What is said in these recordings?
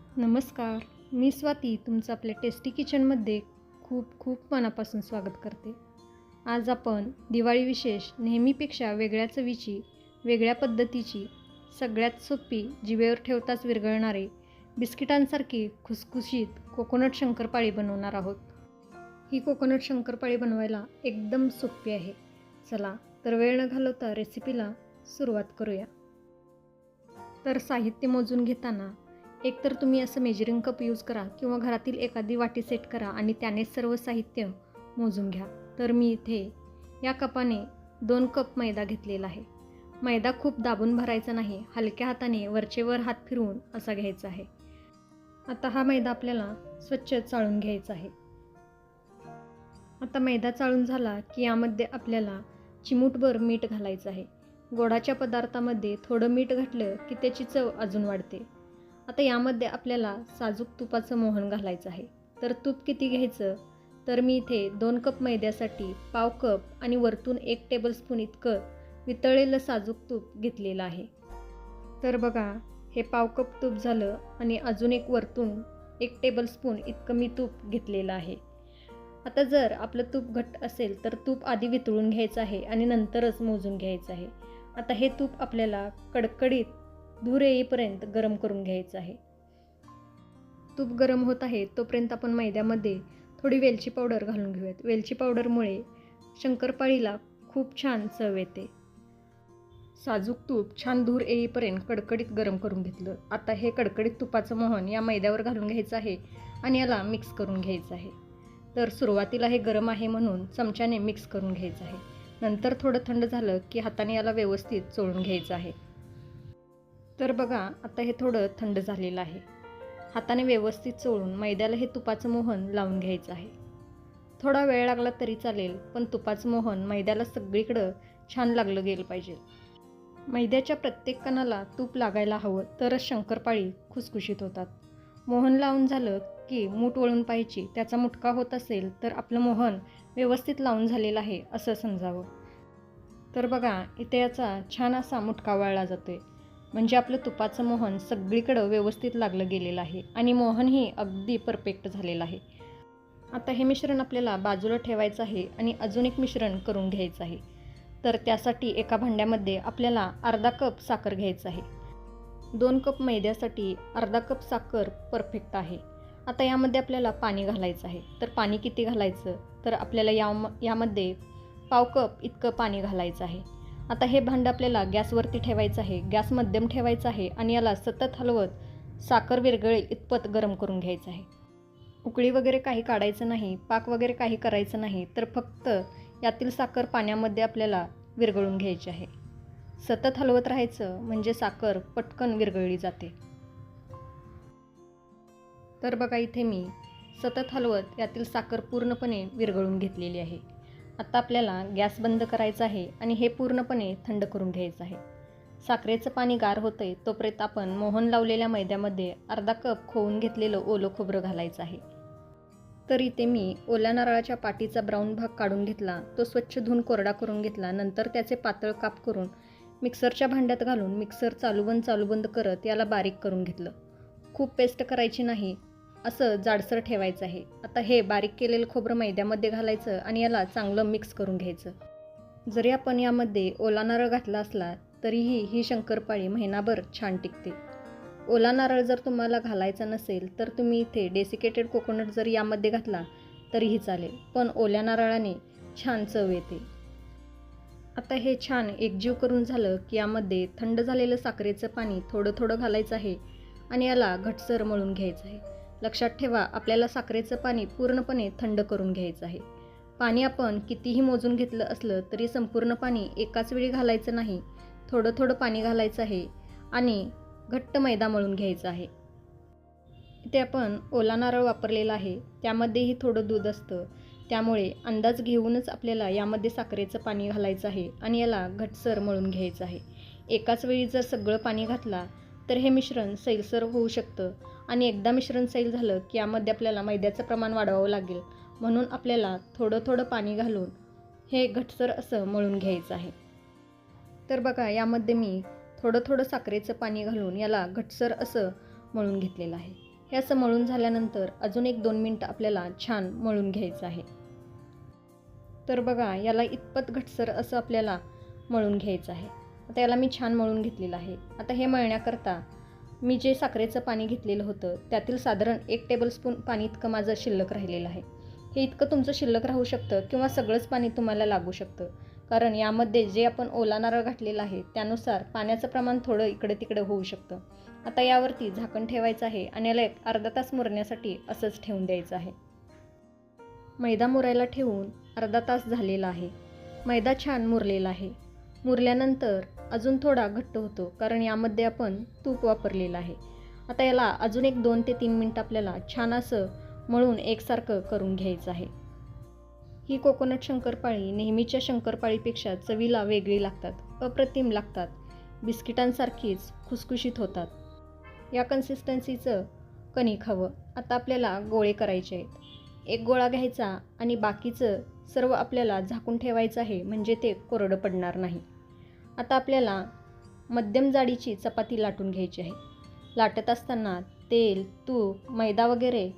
नमस्कार, मी स्वाती तुमचं आपल्या टेस्टी किचनमध्ये खूप खूप मनापासून स्वागत करते. आज आपण दिवाळी विशेष नेहमीपेक्षा वेगळ्या चवीची, वेगळ्या पद्धतीची, सगळ्यात सोपी, जिभेवर ठेवताच विरघळणारे, बिस्किटांसारखी खुसखुशीत कोकोनट शंकरपाळी बनवणार आहोत. ही कोकोनट शंकरपाळी बनवायला एकदम सोपी आहे. चला तर वेळ न घालवता रेसिपीला सुरुवात करूया. तर साहित्य मोजून घेताना एकतर तुम्ही असं मेजरिंग कप यूज करा किंवा घरातील एखादी वाटी सेट करा आणि त्यानेच सर्व साहित्य मोजून घ्या. तर मी इथे या कपाने 2 कप मैदा घेतलेला आहे. मैदा खूप दाबून भरायचा नाही, हलक्या हाताने वरचेवर हात फिरवून असा घ्यायचा आहे. आता हा मैदा आपल्याला स्वच्छ चाळून घ्यायचा आहे. आता मैदा चाळून झाला की यामध्ये आपल्याला चिमूटभर मीठ घालायचं आहे. गोडाच्या पदार्थामध्ये थोडं मीठ घातलं की त्याची चव अजून वाढते. आता यामध्ये आपल्याला साजूक तुपाचं मोहन घालायचं आहे. तर तूप किती घ्यायचं, तर मी इथे 2 कप मैद्यासाठी पाव कप आणि वरतून 1 टेबलस्पून इतकं वितळलेलं साजूक तूप घेतलेलं आहे. तर बघा, हे पाव कप तूप झालं आणि अजून एक वरतून 1 टेबलस्पून इतकं मी तूप घेतलेलं आहे. आता जर आपलं तूप घट्ट असेल तर तूप आधी वितळून घ्यायचं आहे आणि नंतरच मोजून घ्यायचं आहे. आता हे तूप आपल्याला कडकडीत धूर येईपर्यंत गरम करून घ्यायचं आहे. तूप गरम होत आहे तोपर्यंत आपण मैद्यामध्ये थोडी वेलची पावडर घालून घेऊयात. वेलची पावडरमुळे शंकरपाळीला खूप छान चव येते. साजूक तूप छान धूर येईपर्यंत कडकडीत गरम करून घेतलं. आता हे कडकडीत तुपाचं मोहन या मैद्यावर घालून घ्यायचं आहे आणि याला मिक्स करून घ्यायचं आहे. तर सुरुवातीला हे गरम आहे म्हणून चमच्याने मिक्स करून घ्यायचं आहे. नंतर थोडं थंड झालं की हाताने याला व्यवस्थित चोळून घ्यायचं आहे. तर बघा, आता हे थोडं थंड झालेलं आहे. हाताने व्यवस्थित चोळून मैद्याला हे तुपाचं मोहन लावून घ्यायचं आहे. थोडा वेळ लागला तरी चालेल, पण तुपाचं मोहन मैद्याला सगळीकडं छान लागलं गेलं पाहिजे. मैद्याच्या प्रत्येक कणाला तूप लागायला हवं, तरच शंकरपाळी खुसखुशीत होतात. मोहन लावून झालं की मूठ वळून पाहायची. त्याचा मुटका होत असेल तर आपलं मोहन व्यवस्थित लावून झालेलं आहे असं समजावं. तर बघा, इथे याचा छान असा मुटका वळला जातोय, म्हणजे आपलं तुपाचं मोहन सगळीकडं व्यवस्थित लागलं गेलेलं आहे आणि मोहनही अगदी परफेक्ट झालेलं आहे. आता हे मिश्रण आपल्याला बाजूला ठेवायचं आहे आणि अजून एक मिश्रण करून घ्यायचं आहे. तर त्यासाठी एका भांड्यामध्ये आपल्याला अर्धा कप साखर घ्यायचं आहे. 2 कप मैद्यासाठी अर्धा कप साखर परफेक्ट आहे. आता यामध्ये आपल्याला पाणी घालायचं आहे. तर पाणी किती घालायचं, तर आपल्याला यामध्ये पाव कप इतकं पाणी घालायचं आहे. आता हे भांडं आपल्याला गॅसवरती ठेवायचं आहे. गॅस मध्यम ठेवायचा आहे आणि याला सतत हलवत साखर विरघळेल इतपत गरम करून घ्यायचं आहे. उकळी वगैरे काही काढायचं नाही, पाक वगैरे काही करायचं नाही, तर फक्त यातील साखर पाण्यामध्ये आपल्याला विरघळून घ्यायची आहे. सतत हलवत राहायचं म्हणजे साखर पटकन विरघळली जाते. तर बघा, इथे मी सतत हलवत यातील साखर पूर्णपणे विरघळून घेतलेली आहे. आता आपल्याला गॅस बंद करायचा आहे आणि हे पूर्णपणे थंड करून घ्यायचं आहे. साखरेचं पाणी गार होतंय तोपर्यंत आपण मोहन लावलेल्या मैद्यामध्ये अर्धा कप खोवून घेतलेलं ओलं खोबरं घालायचं आहे. तर इथे मी ओल्या नारळाच्या पाटीचा ब्राऊन भाग काढून घेतला. तो स्वच्छ धुवून कोरडा करून घेतला. नंतर त्याचे पातळ काप करून मिक्सरच्या भांड्यात घालून मिक्सर चालूबंद करत याला बारीक करून घेतलं. खूप पेस्ट करायची नाही, असं जाडसर ठेवायचं आहे. आता हे बारीक केलेलं खोबरं मैद्यामध्ये घालायचं आणि याला चांगलं मिक्स करून घ्यायचं. जरी आपण यामध्ये ओला नारळ घातला असला तरीही ही शंकरपाळी महिनाभर छान टिकते. ओला नारळ जर तुम्हाला घालायचा नसेल तर तुम्ही इथे डेसिकेटेड कोकोनट जर यामध्ये घातला तरीही चालेल, पण ओल्या नारळाने छान चव येते. आता हे छान एकजीव करून झालं की यामध्ये थंड झालेलं साखरेचं पाणी थोडं थोडं घालायचं आहे आणि याला घट्टसर मळून घ्यायचं आहे. लक्षात ठेवा, आपल्याला साखरेचं पाणी पूर्णपणे थंड करून घ्यायचं आहे. पाणी आपण कितीही मोजून घेतलं असलं तरी संपूर्ण पाणी एकाच वेळी घालायचं नाही. थोडं थोडं पाणी घालायचं आहे आणि घट्ट मैदा मळून घ्यायचा आहे. इथे आपण ओला नारळ वापरलेला आहे, त्यामध्येही थोडं दूध असतं, त्यामुळे अंदाज घेऊनच आपल्याला यामध्ये साखरेचं पाणी घालायचं आहे आणि याला घट्टसर मळून घ्यायचं आहे. एकाच वेळी जर सगळं पाणी घातला तर हे मिश्रण सैलसर होऊ शकतं आणि एकदा मिश्रण सैल झालं की यामध्ये आपल्याला मैद्याचं प्रमाण वाढवावं लागेल. म्हणून आपल्याला थोडं थोडं पाणी घालून हे घट्टसर असं मळून घ्यायचं आहे. तर बघा, यामध्ये मी थोडं थोडं साखरेचं पाणी घालून याला घट्टसर असं मळून घेतलेलं आहे. हे असं मळून झाल्यानंतर अजून 1-2 मिनटं आपल्याला छान मळून घ्यायचं आहे. तर बघा, याला इतपत घटसर असं आपल्याला मळून घ्यायचं आहे. आता याला मी छान मळून घेतलेलं आहे. आता हे मळण्याकरता मी जे साखरेचं पाणी घेतलेलं होतं त्यातील साधारण 1 टेबलस्पून पाणी इतकं माझं शिल्लक राहिलेलं आहे. हे इतकं तुमचं शिल्लक राहू शकतं किंवा सगळंच पाणी तुम्हाला लागू शकतं, कारण यामध्ये जे आपण ओला नारळ घातलेला आहे त्यानुसार पाण्याचं प्रमाण थोडं इकडे तिकडे होऊ शकतं. आता यावरती झाकण ठेवायचं आहे आणि याला 1 अर्धा तास मुरण्यासाठी असंच ठेवून द्यायचं आहे. मैदा मुरायला ठेवून अर्धा तास झालेला आहे. मैदा छान मुरलेला आहे. मुरल्यानंतर अजून थोडा घट्ट होतो, कारण यामध्ये आपण तूप वापरलेलं आहे. आता याला अजून 2 ते 3 मिनटं आपल्याला छान असं मळून एकसारखं करून घ्यायचं आहे. ही कोकोनट शंकरपाळी नेहमीच्या शंकरपाळीपेक्षा चवीला वेगळी लागतात, अप्रतिम लागतात. बिस्किटांसारखीच खुसखुशीत होतात. या कन्सिस्टन्सीचं कणिक हवं. आता आपल्याला गोळे करायचे आहेत. 1 गोळा घ्यायचा आणि बाकीचं सर्व आपल्याला झाकून ठेवायचं आहे, म्हणजे ते कोरडं पडणार नाही. आता आपल्याला मध्यम जाडीची चपाती लाटून घ्यायची आहे. लाटत असताना तेल, तूप, मैदा वगैरे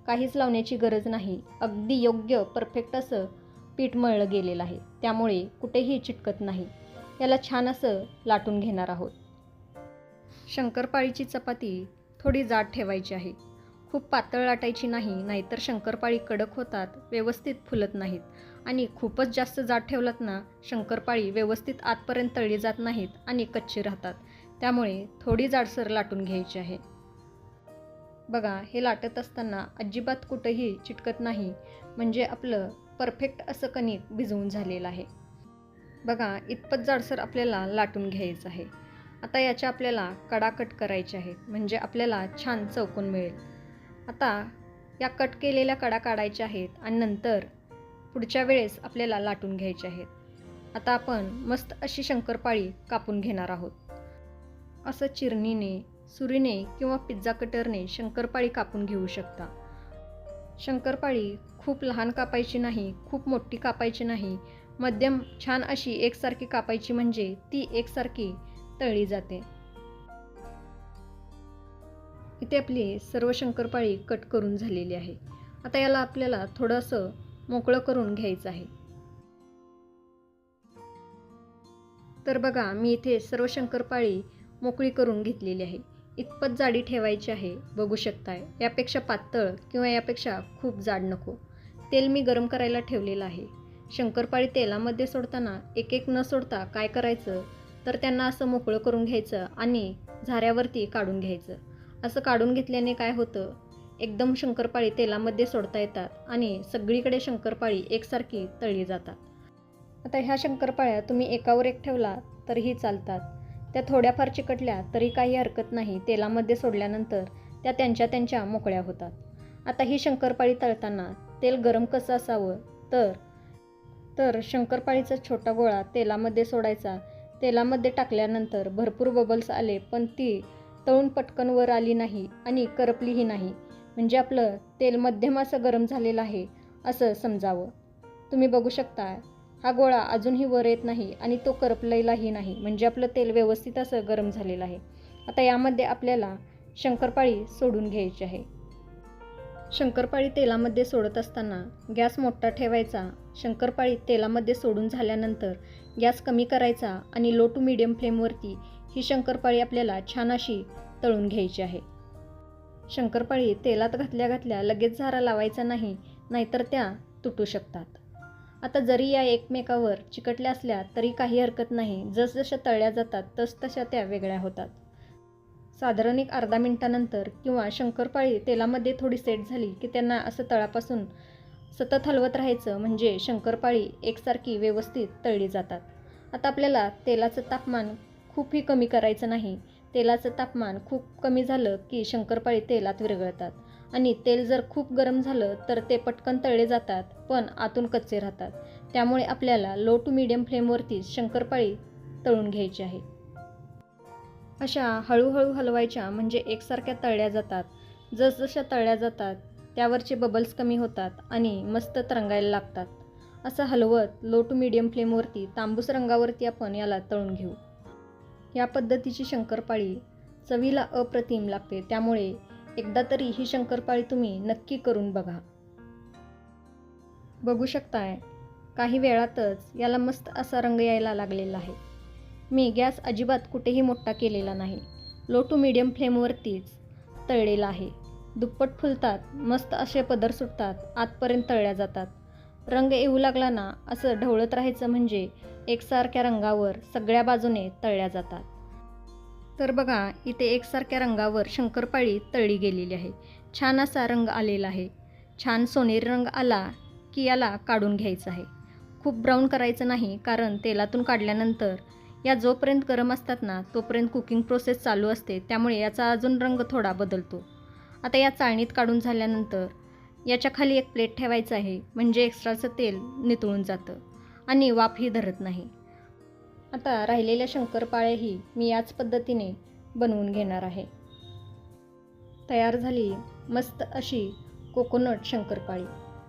काहीच लावण्याची गरज नाही. अगदी योग्य परफेक्ट असं पीठ मळलं गेलेलं आहे, त्यामुळे कुठेही चिटकत नाही. याला छान असं लाटून घेणार आहोत. शंकरपाळीची चपाती थोडी जाड ठेवायची आहे. खूप पातळ लाटायची नाही, नाहीतर शंकरपाळी कडक होतात, व्यवस्थित फुलत नाहीत. आणि खूपच जास्त जाड ठेवलात ना, शंकरपाळी व्यवस्थित आतपर्यंत तळली जात नाहीत आणि कच्ची राहतात. त्यामुळे थोडी जाडसर लाटून घ्यायची आहे. बघा, हे लाटत असताना अजिबात कुठंही चिटकत नाही, म्हणजे आपलं परफेक्ट असं कणिक भिजवून झालेलं आहे. बघा, इतपत जाडसर आपल्याला लाटून घ्यायचं आहे. आता याच्या आपल्याला कडा कट करायचे आहेत, म्हणजे आपल्याला छान चौकोन मिळेल. आता या कट केलेल्या कडा काढायच्या आहेत आणि नंतर पुढच्या वेळेस आपल्याला लाटून घ्यायचे आहेत. आता आपण मस्त अशी शंकरपाळी कापून घेणार आहोत. असं चिरणीने, सुरीने किंवा पिझ्झा कटरने शंकरपाळी कापून घेऊ शकता. शंकरपाळी खूप लहान कापायची नाही, खूप मोठी कापायची नाही, मध्यम छान अशी एकसारखी कापायची, म्हणजे ती एकसारखी तळली जाते. इथे आपली सर्व शंकरपाळी कट करून झालेली आहे. आता याला आपल्याला थोडंसं मोकळं करून घ्यायचं आहे. तर बघा, मी इथे सर्व शंकरपाळी मोकळी करून घेतलेली आहे. इतपत जाडी ठेवायची आहे, बघू शकताय. यापेक्षा पातळ किंवा यापेक्षा खूप जाड नको. तेल मी गरम करायला ठेवलेलं आहे. शंकरपाळी तेलामध्ये सोडताना एक न सोडता काय करायचं, तर त्यांना असं मोकळं करून घ्यायचं आणि झाऱ्यावरती काढून घ्यायचं. असं काढून घेतल्याने काय होतं, एकदम शंकरपाळी तेलामध्ये सोडता येतात आणि सगळीकडे शंकरपाळी एकसारखी तळली जातात. आता ह्या शंकरपाळ्या तुम्ही एकावर एक ठेवला तरीही चालतात. त्या थोड्याफार चिकटल्या तरी काही हरकत नाही. तेलामध्ये सोडल्यानंतर त्या त्यांच्या मोकळ्या होतात. आता ही शंकरपाळी तळताना तेल गरम कसं असावं, तर शंकरपाळीचा छोटा गोळा तेलामध्ये सोडायचा. तेलामध्ये टाकल्यानंतर भरपूर बबल्स आले, पण ती तळून पटकन वर आली नाही आणि करपलीही नाही, म्हणजे आपलं तेल मध्यम असं गरम झालेलं आहे असं समजावं. तुम्ही बघू शकता, हा गोळा अजूनही वर येत नाही आणि तो करपलेलाही नाही, म्हणजे आपलं तेल व्यवस्थित असं गरम झालेलं आहे. आता यामध्ये आपल्याला शंकरपाळी सोडून घ्यायची आहे. शंकरपाळी तेलामध्ये सोडत असताना गॅस मोठा ठेवायचा. शंकरपाळी तेलामध्ये सोडून झाल्यानंतर गॅस कमी करायचा आणि लो टू मीडियम फ्लेमवरती ही शंकरपाळी आपल्याला छान अशी तळून घ्यायची आहे. शंकरपाळी तेलात घातल्या लगेच झारा लावायचा नाही, नाहीतर त्या तुटू शकतात. आता जरी या एकमेकावर चिकटल्या असल्या तरी काही हरकत नाही. जसजशा तळल्या जातात तसतशा त्या वेगळ्या होतात. साधारण 1 अर्धा मिनिटानंतर किंवा शंकरपाळी तेलामध्ये थोडी सेट झाली की त्यांना असं तळापासून सतत हलवत राहायचं, म्हणजे शंकरपाळी एकसारखी व्यवस्थित तळली जातात. आता आपल्याला तेलाचं तापमान खूपही कमी करायचं नाही. तेलाचं तापमान खूप कमी झालं की शंकरपाळी तेलात विरघळतात आणि तेल जर खूप गरम झालं तर ते पटकन तळले जातात, पण आतून कच्चे राहतात. त्यामुळे आपल्याला लो टू मीडियम फ्लेमवरती शंकरपाळी तळून घ्यायची आहे. अशा हळूहळू हलवायच्या, म्हणजे एकसारख्या तळल्या जातात. जसजशा तळल्या जातात त्यावरचे बबल्स कमी होतात आणि मस्त तरंगायला लागतात. असं हलवत लो टू मीडियम फ्लेमवरती तांबूस रंगावरती आपण याला तळून घेऊ. या पद्धतीची शंकरपाळी चवीला अप्रतिम लागते. त्यामुळे एकदा तरी ही शंकरपाळी तुम्ही नक्की करून बघा. बघू शकताय काही वेळातच याला मस्त असा रंग यायला लागलेला आहे. मी गॅस अजिबात कुठेही मोठा केलेला नाही. लो टू मीडियम फ्लेमवरतीच तळलेला आहे. दुप्पट फुलतात, मस्त असे पदर सुटतात, आतपर्यंत तळल्या जातात. रंग येऊ लागला ना असं ढवळत राहायचं म्हणजे एकसारख्या रंगावर सगळ्या बाजूने तळल्या जातात. तर बघा इथे एकसारख्या रंगावर शंकरपाळी तळली गेलेली आहे. छान असा रंग आलेला आहे. छान सोनेरी रंग आला की याला काढून घ्यायचं आहे. खूप ब्राऊन करायचं नाही, कारण तेलातून काढल्यानंतर या जोपर्यंत गरम असतात ना तोपर्यंत कुकिंग प्रोसेस चालू असते, त्यामुळे याचा अजून रंग थोडा बदलतो. आता या चाळणीत काढून झाल्यानंतर याच्या खाली एक प्लेट ठेवायचं आहे, म्हणजे एक्स्ट्राचं तेल नितळून जातं आणि वाफही धरत नाही. आता राहिलेल्या शंकरपाळ्याही मी याच पद्धतीने बनवून घेणार आहे. तयार झाली मस्त अशी कोकोनट शंकरपाळी.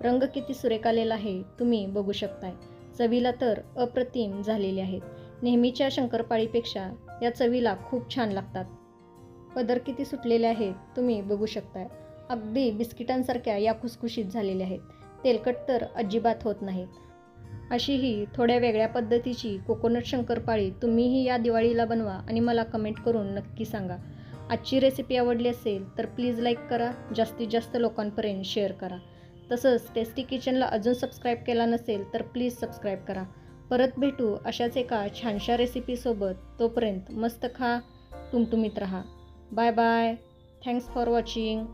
रंग किती सुरेख आलेला आहे तुम्ही बघू शकताय. चवीला तर अप्रतिम झालेले आहेत. नेहमीच्या शंकरपाळीपेक्षा या चवीला खूप छान लागतात. पदर किती सुटलेले आहेत तुम्ही बघू शकताय. अगदी बिस्किटांसारख्या या खुसखुशीत झालेल्या आहेत. तेलकट तर अजिबात होत नाहीत. अशी ही थोड्या वेगळ्या पद्धतीची कोकोनट शंकरपाळी तुम्हीही या दिवाळीला बनवा आणि मला कमेंट करून नक्की सांगा. आजची रेसिपी आवडली असेल तर प्लीज लाईक करा, जास्तीत जास्त लोकांपर्यंत शेअर करा. तसंच टेस्टी किचनला अजून सबस्क्राईब केला नसेल तर प्लीज सबस्क्राईब करा. परत भेटू अशाच एका छानशा रेसिपीसोबत. तोपर्यंत मस्त खा, टुमटुमीत राहा. Bye bye. Thanks for watching.